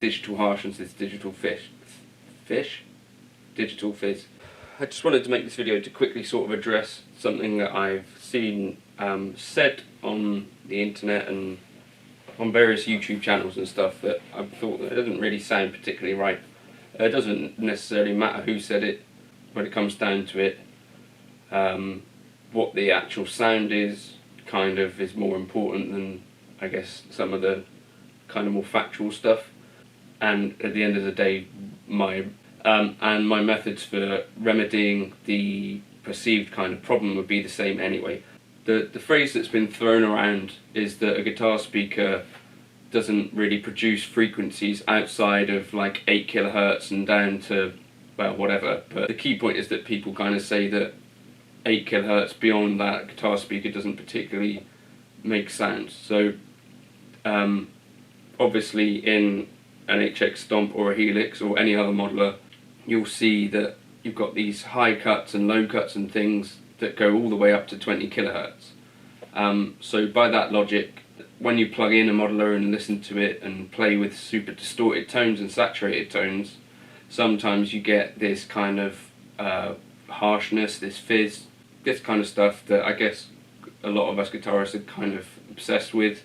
digital harshness, this digital digital fizz. I just wanted to make this video to quickly sort of address something that I've seen said on the internet and on various YouTube channels and stuff that I thought that it doesn't really sound particularly right. It doesn't necessarily matter who said it when it comes down to it. What the actual sound is kind of is more important than, I guess, some of the kind of more factual stuff. And at the end of the day, my methods for remedying the perceived kind of problem would be the same anyway. The phrase that's been thrown around is that a guitar speaker doesn't really produce frequencies outside of like 8 kilohertz and down to, well, whatever. But the key point is that people kind of say that 8 kilohertz beyond that guitar speaker doesn't particularly make sounds. So obviously in an HX Stomp or a Helix or any other modeler, you'll see that you've got these high cuts and low cuts and things that go all the way up to 20 kilohertz. So by that logic, when you plug in a modeler and listen to it and play with super distorted tones and saturated tones, sometimes you get this kind of harshness, this fizz, this kind of stuff that I guess a lot of us guitarists are kind of obsessed with.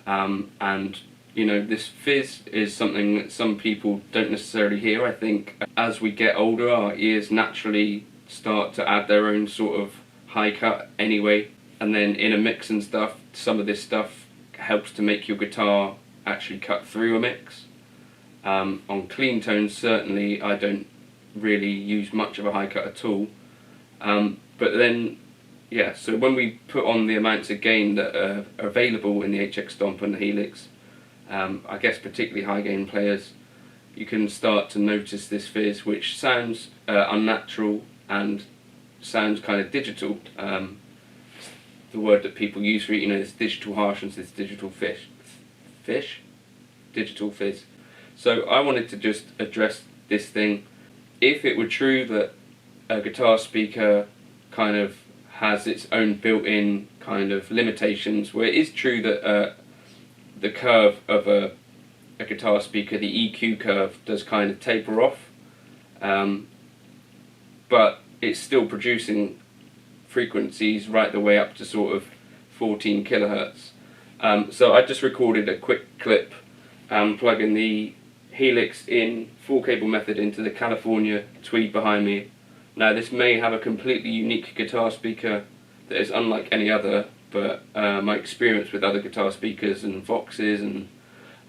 And you know, this fizz is something that some people don't necessarily hear. I think as we get older, our ears naturally start to add their own sort of high cut anyway, and then in a mix and stuff, some of this stuff helps to make your guitar actually cut through a mix. On clean tones, certainly, I don't really use much of a high cut at all. But then, yeah, so when we put on the amounts of gain that are available in the HX Stomp and the Helix, I guess particularly high gain players, you can start to notice this fizz, which sounds unnatural and sounds kind of digital. The word that people use for it, you know, this digital harshness, this digital digital fizz. So I wanted to just address this thing. If it were true that a guitar speaker kind of has its own built-in kind of limitations, where it is true that the curve of a guitar speaker, the EQ curve, does kind of taper off, but it's still producing frequencies right the way up to sort of 14 kilohertz. So I just recorded a quick clip plugging the Helix in full cable method into the California Tweed behind me. Now this may have a completely unique guitar speaker that is unlike any other, but my experience with other guitar speakers and Voxes and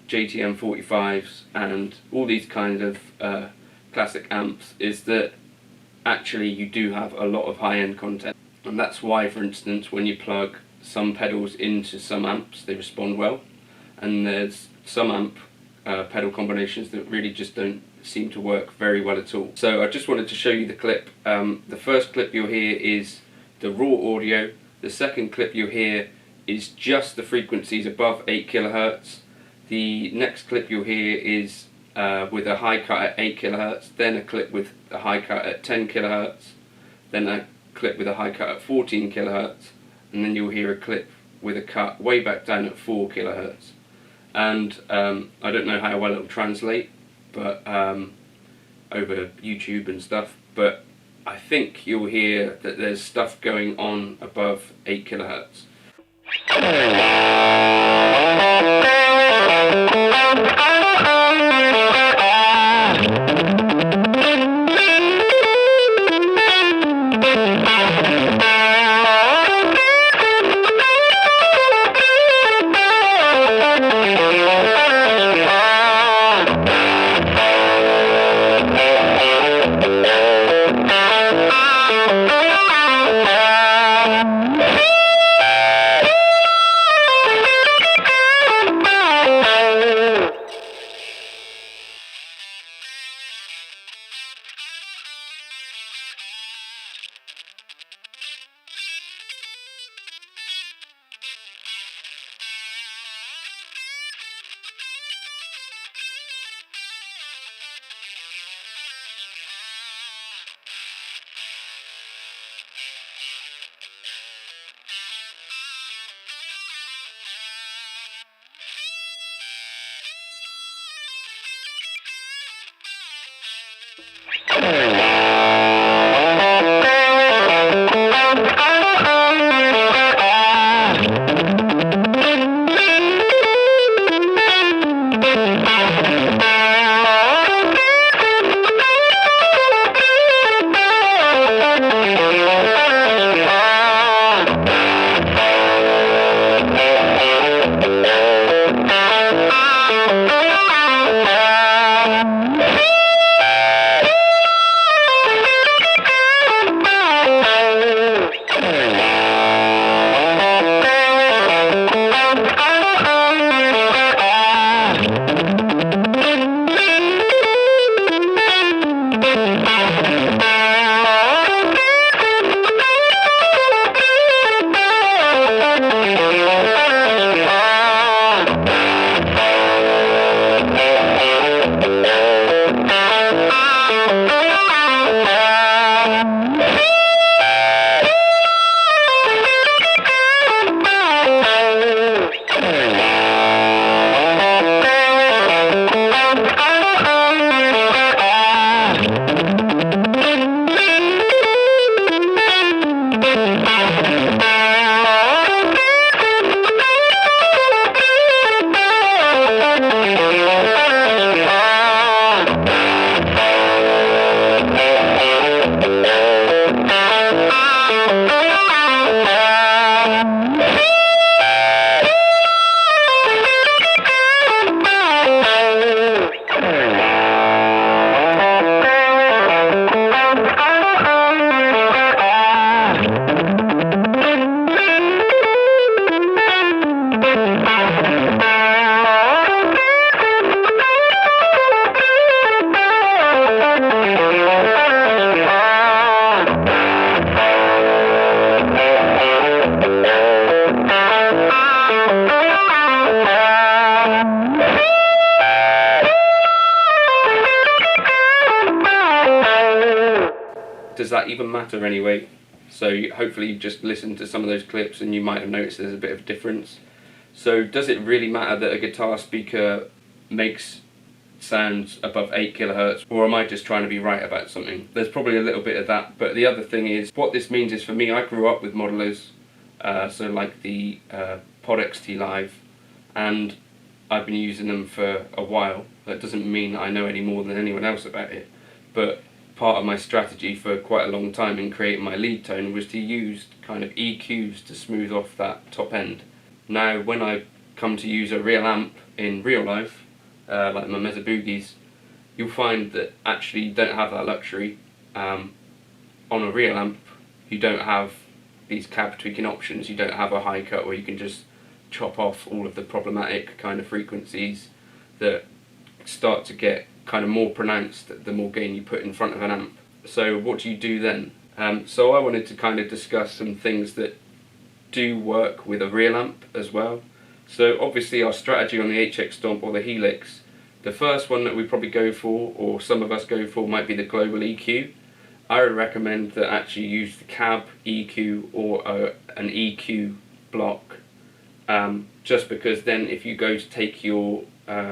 JTM 45s and all these kinds of classic amps is that actually you do have a lot of high-end content. And that's why, for instance, when you plug some pedals into some amps, they respond well, and there's some amp pedal combinations that really just don't seem to work very well at all. So I just wanted to show you the clip. The first clip you'll hear is the raw audio. The second clip you'll hear is just the frequencies above 8 kilohertz. The next clip you'll hear is with a high cut at 8 kilohertz, then a clip with a high cut at 10 kilohertz, then a clip with a high cut at 14 kilohertz, and then you'll hear a clip with a cut way back down at 4 kilohertz. And I don't know how well it'll translate, but over YouTube and stuff, but I think you'll hear that there's stuff going on above 8 kilohertz. Does that even matter anyway? So hopefully you just listened to some of those clips and you might have noticed there's a bit of a difference. So does it really matter that a guitar speaker makes sounds above 8 kilohertz, or am I just trying to be right about something? There's probably a little bit of that, but the other thing is, what this means is, for me, I grew up with modelers, so like the Pod XT Live, and I've been using them for a while. That doesn't mean I know any more than anyone else about it, but part of my strategy for quite a long time in creating my lead tone was to use kind of EQs to smooth off that top end. Now when I come to use a real amp in real life, like my MYTHBUSTINGs, you'll find that actually you don't have that luxury. On a real amp you don't have these cab tweaking options, you don't have a high cut where you can just chop off all of the problematic kind of frequencies that start to get kind of more pronounced the more gain you put in front of an amp. So what do you do then? So I wanted to kind of discuss some things that do work with a real amp as well. So obviously our strategy on the HX Stomp or the Helix, the first one that we probably go for, or some of us go for, might be the global EQ. I would recommend that actually use the cab EQ or an EQ block, just because then if you go to take your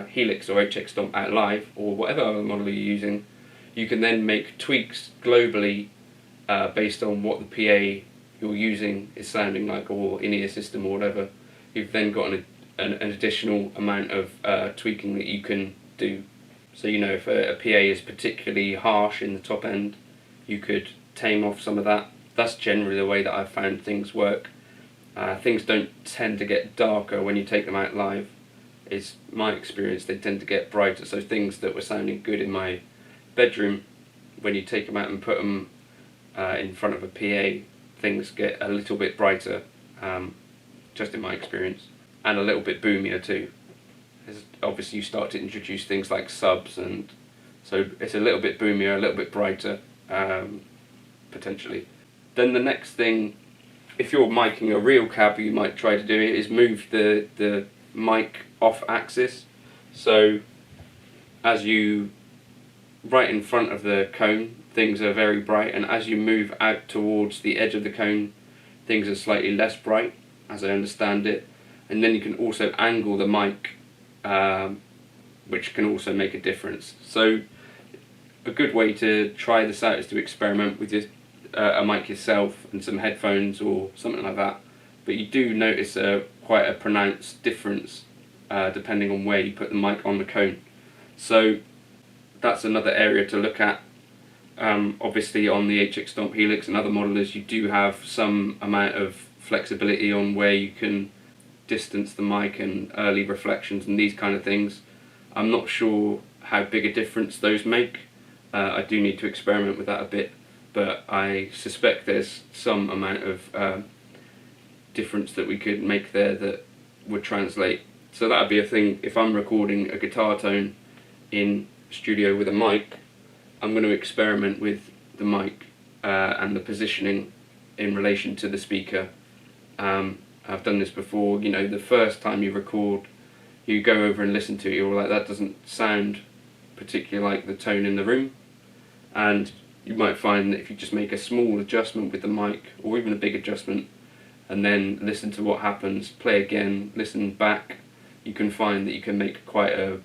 Helix or HX Stomp out live, or whatever other model you're using, you can then make tweaks globally based on what the PA you're using is sounding like, or in-ear system or whatever. You've then got an additional amount of tweaking that you can do. So you know, if a PA is particularly harsh in the top end, you could tame off some of that. That's generally the way that I've found things work. Things don't tend to get darker when you take them out live. It's my experience, they tend to get brighter. So things that were sounding good in my bedroom, when you take them out and put them in front of a PA, things get a little bit brighter, just in my experience, and a little bit boomier too. Obviously you start to introduce things like subs, and so it's a little bit boomier, a little bit brighter, potentially. Then the next thing, if you're miking a real cab, you might try to do it is move the mic off axis. So as you, right in front of the cone, things are very bright, and as you move out towards the edge of the cone, things are slightly less bright, as I understand it. And then you can also angle the mic, which can also make a difference. So a good way to try this out is to experiment with a mic yourself and some headphones or something like that. But you do notice quite a pronounced difference depending on where you put the mic on the cone. So that's another area to look at. Obviously on the HX Stomp Helix and other modelers, you do have some amount of flexibility on where you can distance the mic and early reflections and these kind of things. I'm not sure how big a difference those make. I do need to experiment with that a bit, but I suspect there's some amount of difference that we could make there that would translate. So that would be a thing. If I'm recording a guitar tone in studio with a mic, I'm going to experiment with the mic and the positioning in relation to the speaker. I've done this before. You know, the first time you record, you go over and listen to it, you're like, that doesn't sound particularly like the tone in the room. And you might find that if you just make a small adjustment with the mic, or even a big adjustment, and then listen to what happens, play again, listen back, you can find that you can make quite a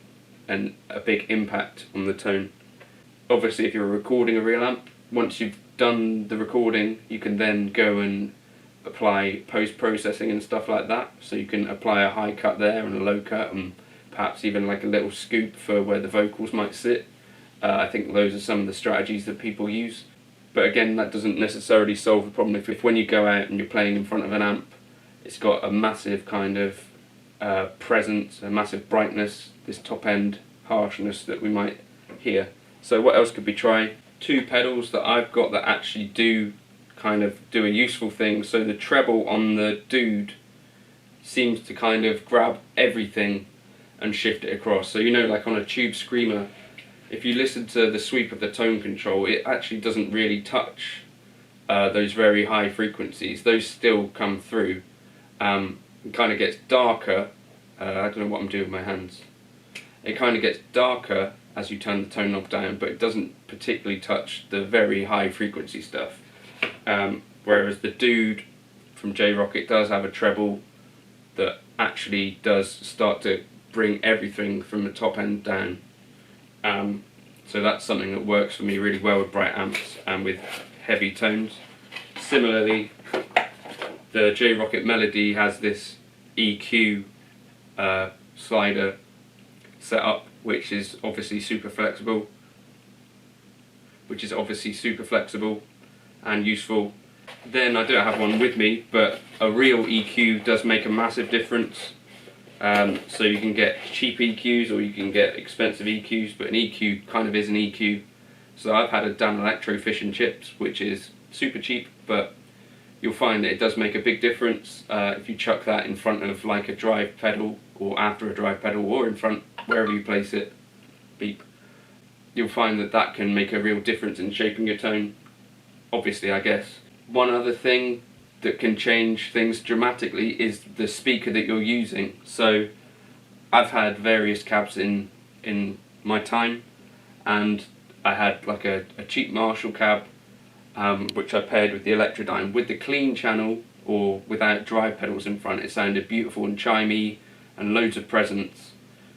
big impact on the tone. Obviously, if you're recording a real amp, once you've done the recording, you can then go and apply post-processing and stuff like that. So you can apply a high cut there and a low cut, and perhaps even like a little scoop for where the vocals might sit. I think those are some of the strategies that people use. But again, that doesn't necessarily solve the problem if when you go out and you're playing in front of an amp, it's got a massive kind of presence, a massive brightness, this top end harshness that we might hear. So what else could we try? Two pedals that I've got that actually do a useful thing. So the treble on the Dude seems to kind of grab everything and shift it across. So you know, like on a tube screamer, if you listen to the sweep of the tone control, it actually doesn't really touch those very high frequencies. Those still come through. It kind of gets darker. I don't know what I'm doing with my hands. It kind of gets darker as you turn the tone knob down, but it doesn't particularly touch the very high frequency stuff. Whereas the Dude from J-Rocket does have a treble that actually does start to bring everything from the top end down. So that's something that works for me really well with bright amps and with heavy tones. Similarly, the J-Rocket Melody has this EQ slider set up, which is obviously super flexible and useful. Then I don't have one with me, but a real EQ does make a massive difference. So you can get cheap EQs or you can get expensive EQs, but an EQ kind of is an EQ. So I've had a Dan Electro Fish and Chips, which is super cheap, but you'll find that it does make a big difference if you chuck that in front of like a drive pedal or after a drive pedal or in front, wherever you place it. Beep. You'll find that that can make a real difference in shaping your tone. Obviously, I guess. One other thing that can change things dramatically is the speaker that you're using. So I've had various cabs in my time, and I had like a cheap Marshall cab which I paired with the Electrodyne. With the clean channel or without drive pedals in front, it sounded beautiful and chimey and loads of presence.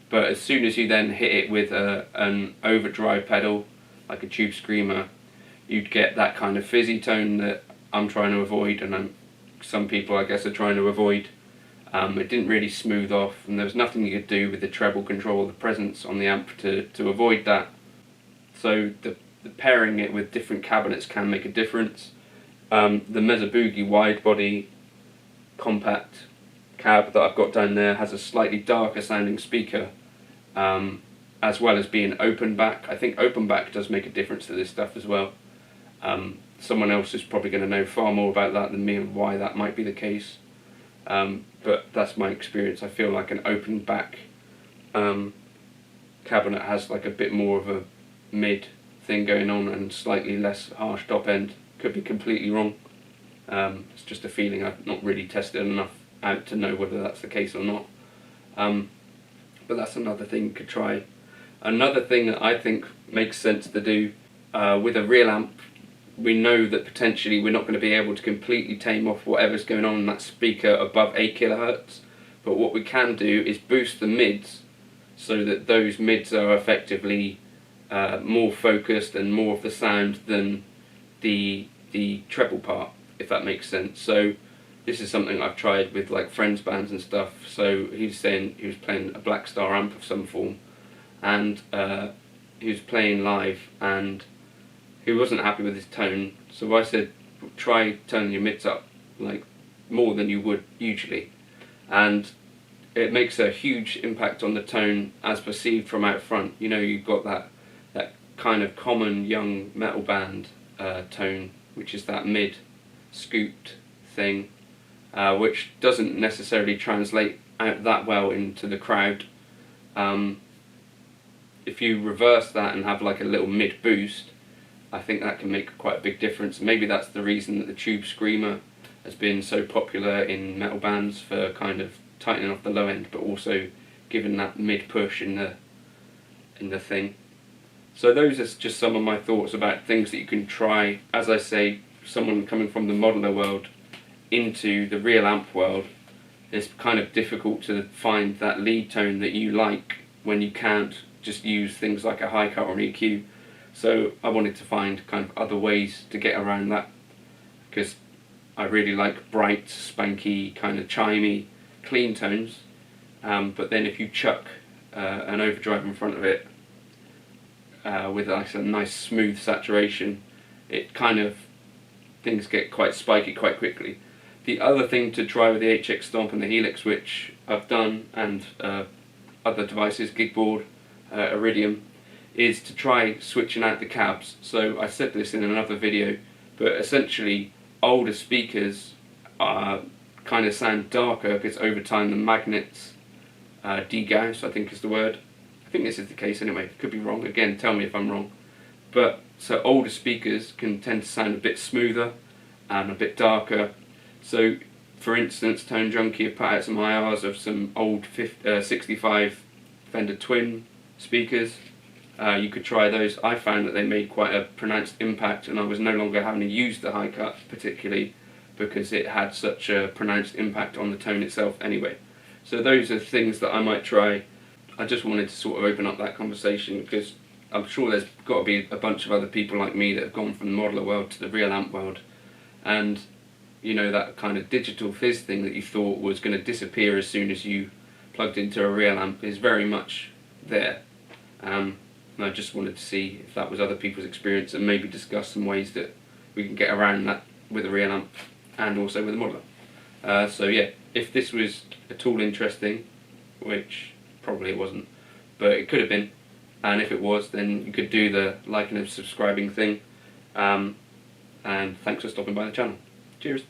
But as soon as you then hit it with an overdrive pedal, like a tube screamer, you'd get that kind of fizzy tone that I'm trying to avoid, and some people I guess are trying to avoid. It didn't really smooth off, and there was nothing you could do with the treble control or the presence on the amp to avoid that. So the pairing it with different cabinets can make a difference. The Mesa Boogie wide body compact cab that I've got down there has a slightly darker sounding speaker, as well as being open back. I think open back does make a difference to this stuff as well. Someone else is probably going to know far more about that than me and why that might be the case. But that's my experience. I feel like an open back cabinet has like a bit more of a mid thing going on and slightly less harsh top end. Could be completely wrong. It's just a feeling. I've not really tested enough out to know whether that's the case or not. But that's another thing you could try. Another thing that I think makes sense to do with a real amp, we know that potentially we're not going to be able to completely tame off whatever's going on in that speaker above 8 kHz, but what we can do is boost the mids so that those mids are effectively more focused and more of the sound than the treble part, if that makes sense. So this is something I've tried with like friends' bands and stuff. So he's saying he was playing a Black Star amp of some form, and he was playing live, and he wasn't happy with his tone. So I said, try turning your mids up like more than you would usually, and it makes a huge impact on the tone as perceived from out front. You know, you've got that kind of common young metal band tone, which is that mid scooped thing, which doesn't necessarily translate out that well into the crowd. If you reverse that and have like a little mid boost, I think that can make quite a big difference. Maybe that's the reason that the tube screamer has been so popular in metal bands, for kind of tightening off the low end but also giving that mid push in the thing. So those are just some of my thoughts about things that you can try. As I say, someone coming from the modeler world into the real amp world, it's kind of difficult to find that lead tone that you like when you can't just use things like a high cut or an EQ. So I wanted to find kind of other ways to get around that, because I really like bright, spanky, kind of chimey, clean tones, but then if you chuck an overdrive in front of it with like a nice smooth saturation, it kind of, things get quite spiky quite quickly. The other thing to try with the HX Stomp and the Helix, which I've done, and other devices, Gigboard, Iridium, is to try switching out the cabs. So I said this in another video, but essentially older speakers kind of sound darker because over time the magnets degauss, I think is the word. I think this is the case anyway, could be wrong, again tell me if I'm wrong. But so older speakers can tend to sound a bit smoother and a bit darker. So for instance, Tone Junkie have put out some IRs of some old 65 Fender Twin speakers. You could try those. I found that they made quite a pronounced impact, and I was no longer having to use the high cut particularly because it had such a pronounced impact on the tone itself anyway. So those are things that I might try. I just wanted to sort of open up that conversation because I'm sure there's got to be a bunch of other people like me that have gone from the modeler world to the real amp world, and you know, that kind of digital fizz thing that you thought was going to disappear as soon as you plugged into a real amp is very much there. And I just wanted to see if that was other people's experience and maybe discuss some ways that we can get around that with a real amp and also with a modeler. So yeah, if this was at all interesting, which probably it wasn't, but it could have been, and if it was, then you could do the liking and subscribing thing, and thanks for stopping by the channel. Cheers.